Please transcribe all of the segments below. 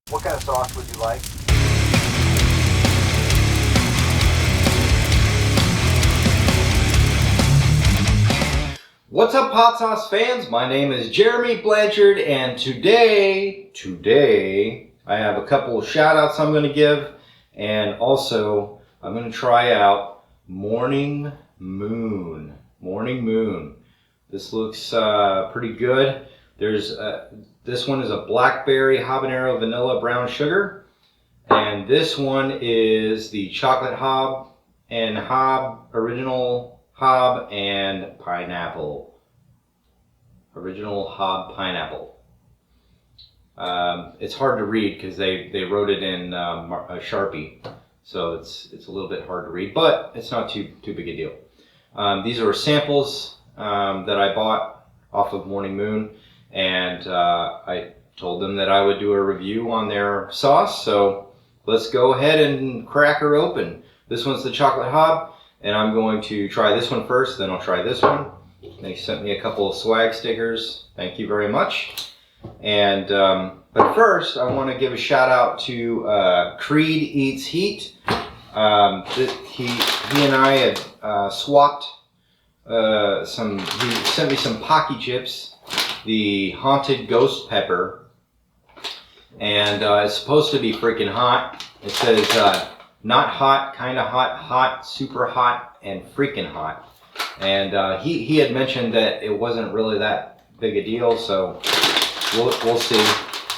What kind of sauce would you like? What's up, hot sauce fans? My name is Jeremy Blanchard, and today I have a couple of shout outs I'm going to give, and also I'm going to try out Mourning Moon. This looks pretty good. There's this one is a Blackberry Habanero Vanilla Brown Sugar, and this one is the Chocolate Hob and Original Hob and Pineapple. Original Hob Pineapple. It's hard to read because they wrote it in a Sharpie, so it's a little bit hard to read, but it's not too big a deal. These are samples that I bought off of Mourning Moon, and I told them that I would do a review on their sauce, so let's go ahead and crack her open. This one's the Chocolate Hob, and I'm going to try this one first, then I'll try this one. They sent me a couple of swag stickers. Thank you very much. And but first, I want to give a shout out to Creed Eats Heat. He and I had swapped some. He sent me some Pocky chips, the Haunted Ghost Pepper, and it's supposed to be freaking hot. It says not hot, kind of hot, hot, super hot, and freaking hot. And he had mentioned that it wasn't really that big a deal, so we'll see.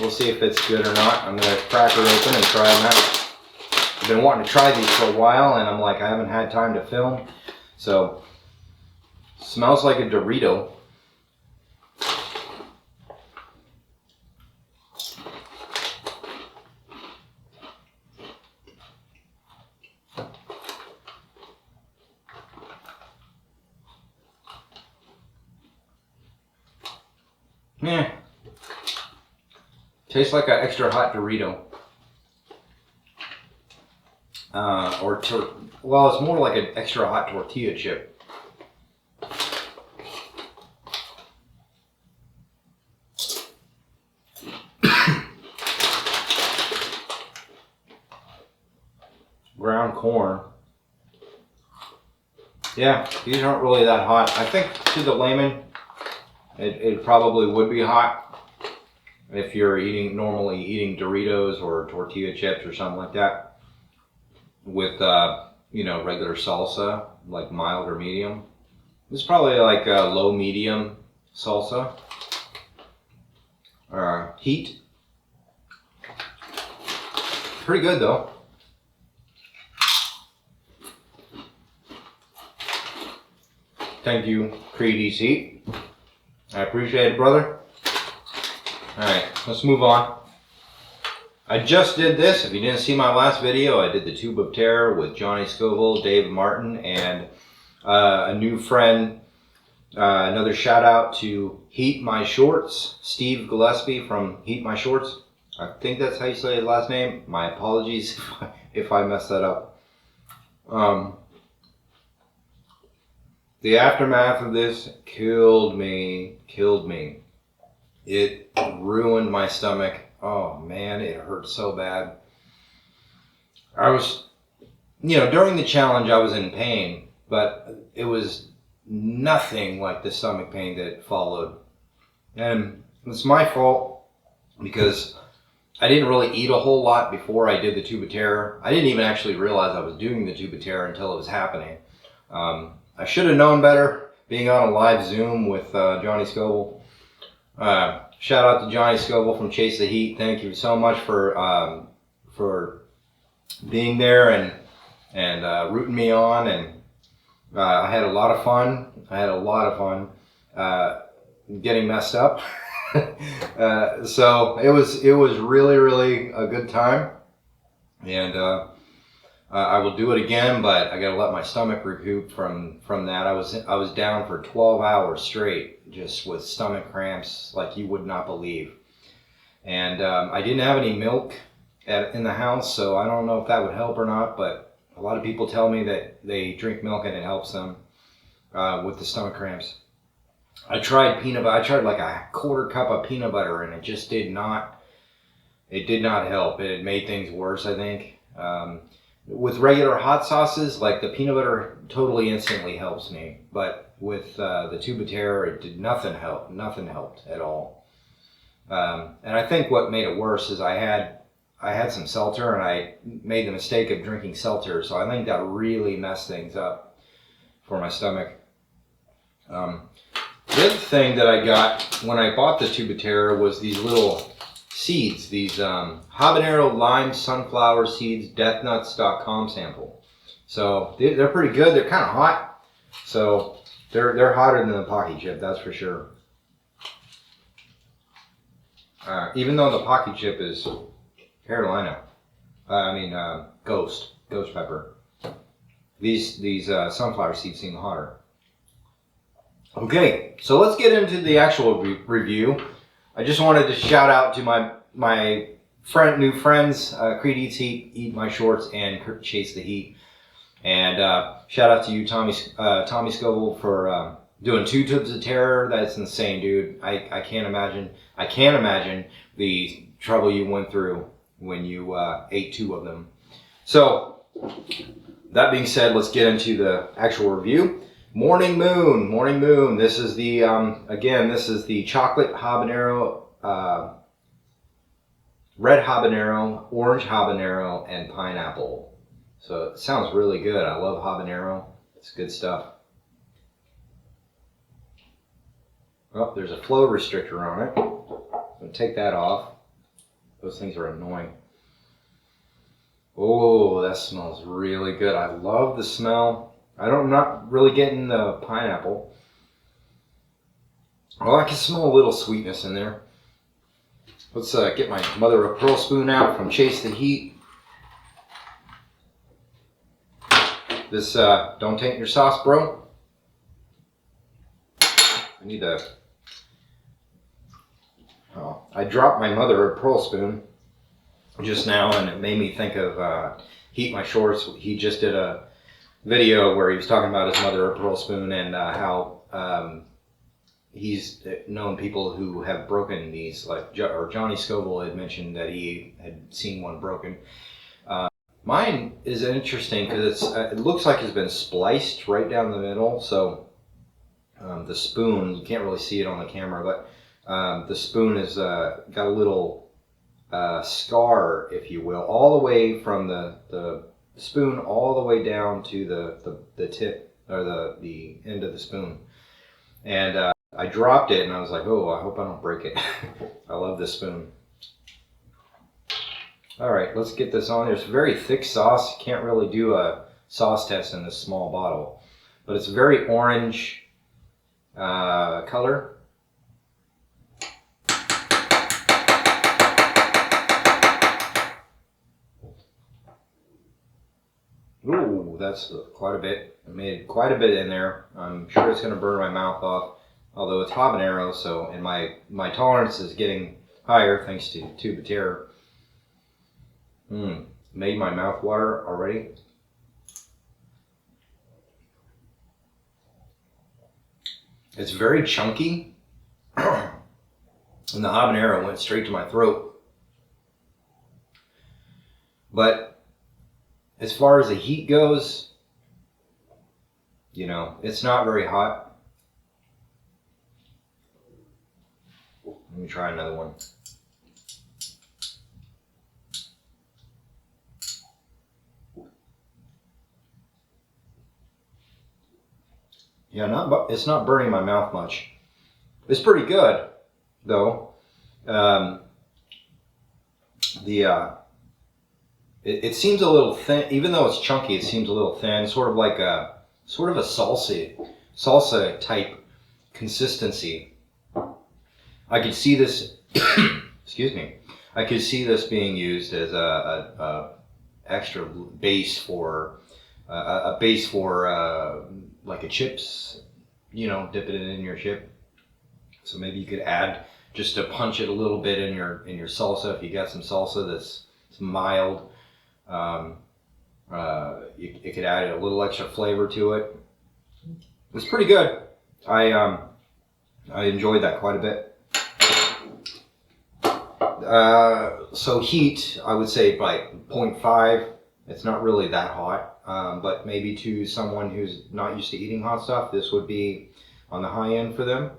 We'll see if it's good or not. I'm gonna crack her open and try them out. I've been wanting to try these for a while, and I'm like, I haven't had time to film. So, smells like a Dorito. Yeah, tastes like an extra hot Dorito. Well, it's more like an extra hot tortilla chip. Ground corn. Yeah, these aren't really that hot. I think to the layman, it probably would be hot if you're normally eating Doritos or tortilla chips or something like that with regular salsa, like mild or medium. This is probably like a low medium salsa. Heat. Pretty good though. Thank you, Creed Eats Heat. I appreciate it, brother. Alright, let's move on. I just did this. If you didn't see my last video, I did the Tube of Terror with Johnny Scoville, Dave Martin, and a new friend. Another shout out to Heat My Shorts, Steve Gillespie from Heat My Shorts. I think that's how you say his last name. My apologies if I messed that up. The aftermath of this killed me. It ruined my stomach. Oh man, it hurt so bad. I was, during the challenge I was in pain, but it was nothing like the stomach pain that followed. And it's my fault because I didn't really eat a whole lot before I did the Tube of Terror. I didn't even actually realize I was doing the Tube of Terror until it was happening. I should have known better being on a live Zoom with Johnny Scoville. Shout out to Johnny Scoville from Chase the Heat. Thank you so much for being there and rooting me on. And I had a lot of fun. Getting messed up. So it was really a good time. And I will do it again, but I gotta let my stomach recoup from that. I was down for 12 hours straight, just with stomach cramps like you would not believe. And I didn't have any milk in the house, so I don't know if that would help or not, but a lot of people tell me that they drink milk and it helps them with the stomach cramps. I tried peanut butter. I tried like a quarter cup of peanut butter, and it just did not it did not help. It made things worse, I think. With regular hot sauces, like the peanut butter totally instantly helps me. But with the tube of terror, it did nothing help. Nothing helped at all. And I think what made it worse is I had some seltzer, and I made the mistake of drinking seltzer. So I think that really messed things up for my stomach. The other thing that I got when I bought the tube of terror was these little seeds, these Habanero lime sunflower seeds, deathnuts.com sample. So they're pretty good. They're kind of hot, so they're hotter than the Pocky chip, that's for sure. Even though the Pocky chip is Carolina, ghost pepper. These sunflower seeds seem hotter. Okay, so let's get into the actual review. I just wanted to shout out to my new friends, Creed Eats Heat, Eat My Shorts, and Chase the Heat. And shout out to you, Tommy Scoble, for doing 2 tubes of terror. That's insane, dude. I can't imagine the trouble you went through when you ate 2 of them. So that being said, let's get into the actual review. Mourning Moon. This is the this is the chocolate habanero, red habanero, orange habanero, and pineapple. So it sounds really good. I love habanero. It's good stuff. Oh, there's a flow restrictor on it. I'm gonna take that off. Those things are annoying. Oh, that smells really good. I love the smell. I'm not really getting the pineapple. Well, I can smell a little sweetness in there. Let's get my mother of pearl spoon out from Chase the Heat. This, don't taint your sauce, bro. I need to... Oh, I dropped my mother of pearl spoon just now, and it made me think of Heat My Shorts. He just did a video where he was talking about his mother of pearl spoon and how he's known people who have broken these, like Johnny Scoble had mentioned that he had seen one broken. Mine is interesting because it looks like it's been spliced right down the middle. So the spoon, you can't really see it on the camera, but the spoon is got a little scar, if you will, all the way from the spoon all the way down to the tip, or the end of the spoon. And I dropped it and I was like, oh, I hope I don't break it. I love this spoon. All right, let's get this on. There's very thick sauce. You can't really do a sauce test in this small bottle, but it's very orange color. Ooh, that's quite a bit. I made quite a bit in there. I'm sure it's going to burn my mouth off, although it's habanero, so, and my tolerance is getting higher thanks to tube of terror. Made my mouth water already. It's very chunky, and the habanero went straight to my throat. But as far as the heat goes, you know, it's not very hot. Let me try another one. Yeah, it's not burning my mouth much. It's pretty good, though. It seems a little thin, even though it's chunky. It seems a little thin, sort of a salsa type consistency. I could see this. Excuse me. I could see this being used as a extra base for like a chips, you know, dipping it in your chip. So maybe you could add, just to punch it a little bit in your salsa, if you got some salsa that's mild, it could add a little extra flavor to it. It's pretty good. I enjoyed that quite a bit. So heat, I would say by 0.5. It's not really that hot, but maybe to someone who's not used to eating hot stuff, this would be on the high end for them.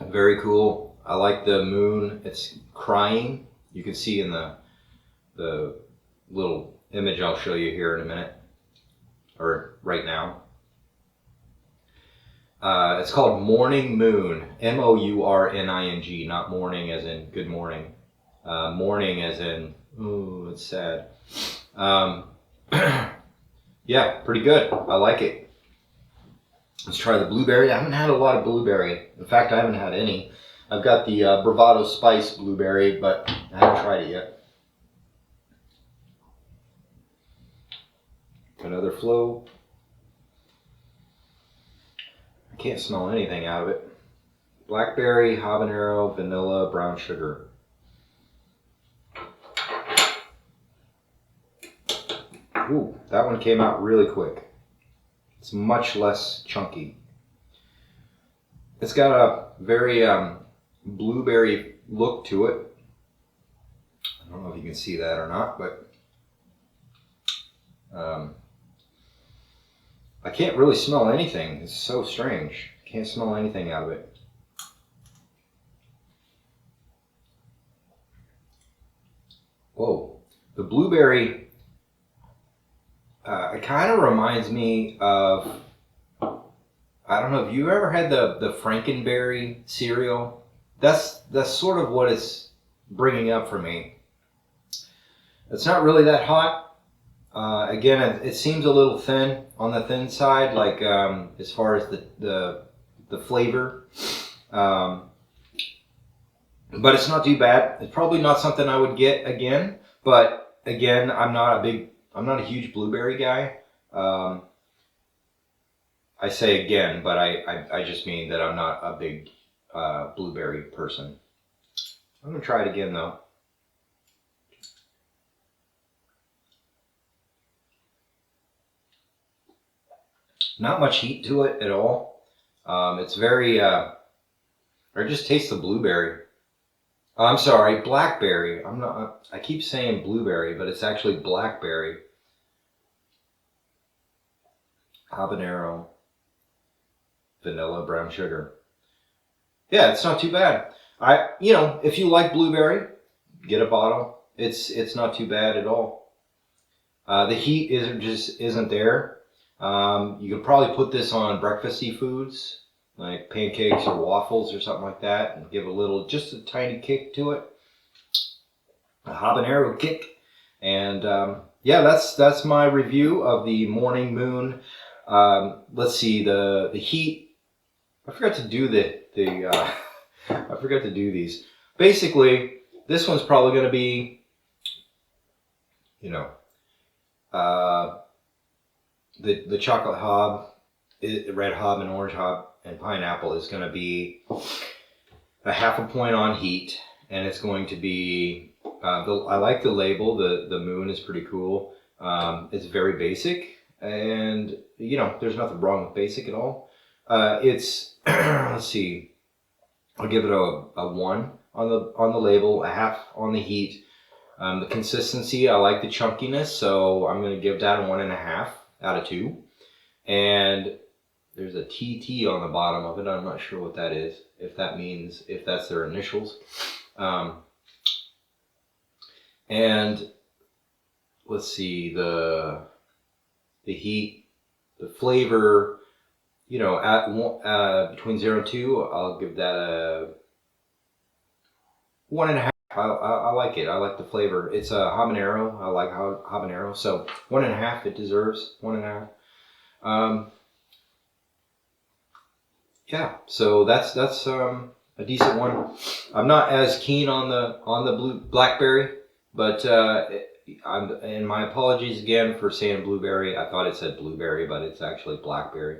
Very cool. I like the moon. It's crying. You can see in the little image I'll show you here in a minute, or right now. It's called Mourning Moon, M-O-U-R-N-I-N-G, not morning as in good morning. Mourning as in, ooh, it's sad. Yeah, pretty good. I like it. Let's try the blueberry. I haven't had a lot of blueberry. In fact, I haven't had any. I've got the Bravado Spice blueberry, but I haven't tried it yet. Another flow. I can't smell anything out of it. Blackberry, habanero, vanilla, brown sugar. Ooh, that one came out really quick. It's much less chunky. It's got a very blueberry look to it. I don't know if you can see that or not, but I can't really smell anything. It's so strange. Can't smell anything out of it. Whoa, the blueberry. It kind of reminds me of, I don't know if you ever had the Frankenberry cereal. That's sort of what it's bringing up for me. It's not really that hot. Again, it seems a little thin, on the thin side, like as far as the flavor. But it's not too bad. It's probably not something I would get again. But again, I'm not a huge blueberry guy. I say again, but I just mean that I'm not a big blueberry person. I'm gonna try it again though. Not much heat to it at all. It's very, I just taste the blueberry. I'm sorry, blackberry. I keep saying blueberry, but it's actually blackberry. Habanero, vanilla, brown sugar. Yeah, it's not too bad. If you like blueberry, get a bottle. It's not too bad at all. The heat isn't there. You could probably put this on breakfasty foods like pancakes or waffles or something like that, and give just a tiny kick to it, a habanero kick. And yeah, that's my review of the Mourning Moon. Let's see, the heat. I forgot to do I forgot to do these. Basically, this one's probably going to be, the chocolate hob, red hob and orange hob and pineapple is going to be a 0.5 point on heat, and it's going to be, I like the label, the moon is pretty cool. It's very basic, and there's nothing wrong with basic at all. It's, let's see, I'll give it a 1 on the label, a 0.5 on the heat. The consistency, I like the chunkiness, so I'm going to give that a 1.5 out of 2. And there's a TT on the bottom of it. I'm not sure what that is, if that's their initials. And let's see, the heat, the flavor, at between 0 and 2, I'll give that a 1.5. I like it. I like the flavor. It's a habanero. I like habanero. So 1.5. It deserves 1.5. Yeah. So that's a decent one. I'm not as keen on the blackberry, but and my apologies again for saying blueberry. I thought it said blueberry, but it's actually blackberry.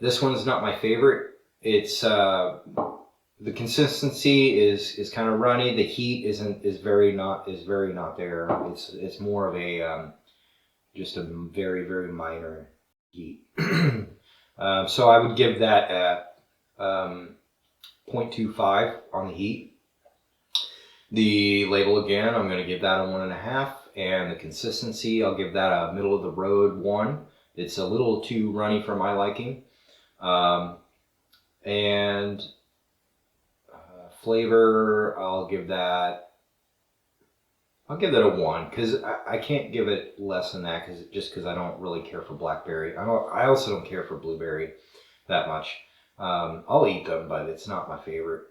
This one's not my favorite. It's the consistency is kind of runny. The heat is very not there. It's more of a just a very, very minor heat. So I would give that 0.25 on the heat. The label again, I'm going to give that a 1.5, and the consistency, I'll give that a middle of the road 1. It's a little too runny for my liking. And flavor, I'll give that a 1, because I can't give it less than that, because I don't really care for blackberry. I also don't care for blueberry that much. I'll eat them, but it's not my favorite.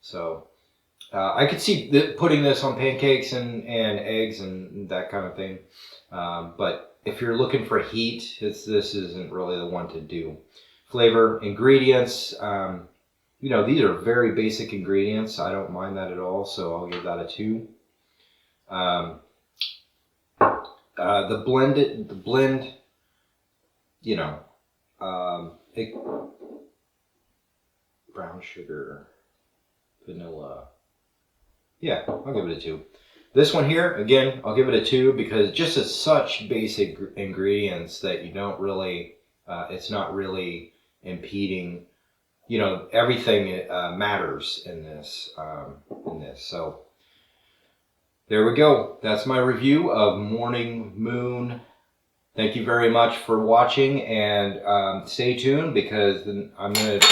So I could see putting this on pancakes and eggs and that kind of thing. But if you're looking for heat, this isn't really the one to do. Flavor, ingredients, you know, these are very basic ingredients. I don't mind that at all, so I'll give that a 2. The blend, you know, brown sugar, vanilla. Yeah, I'll give it a 2. This one here, again, I'll give it a 2, because just it's such basic ingredients that you don't really, it's not really impeding. You know, everything matters in this. So there we go. That's my review of Mourning Moon. Thank you very much for watching, and stay tuned, because I'm going to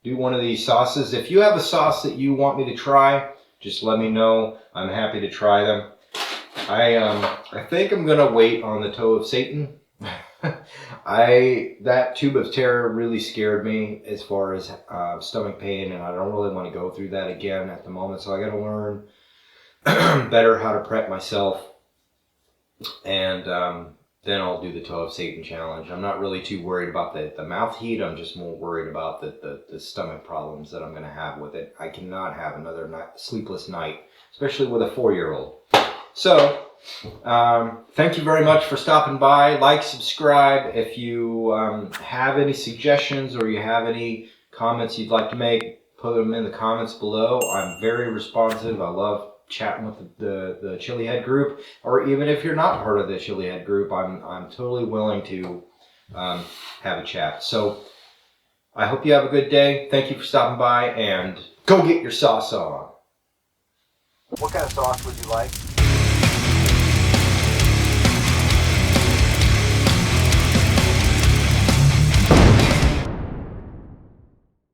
do one of these sauces. If you have a sauce that you want me to try, just let me know. I'm happy to try them. I think I'm going to wait on the Toe of Satan. That tube of terror really scared me as far as stomach pain, and I don't really want to go through that again at the moment, so I got to learn better how to prep myself, and then I'll do the Toe of Satan challenge. I'm not really too worried about the mouth heat. I'm just more worried about the stomach problems that I'm going to have with it. I cannot have another sleepless night, especially with a 4-year-old. So thank you very much for stopping by. Like, subscribe. If you have any suggestions or you have any comments you'd like to make, put them in the comments below. I'm very responsive. I love chatting with the Chili Head group, or even if you're not part of the Chili Head group, I'm totally willing to have a chat. So I hope you have a good day. Thank you for stopping by, and go get your sauce on. What kind of sauce would you like?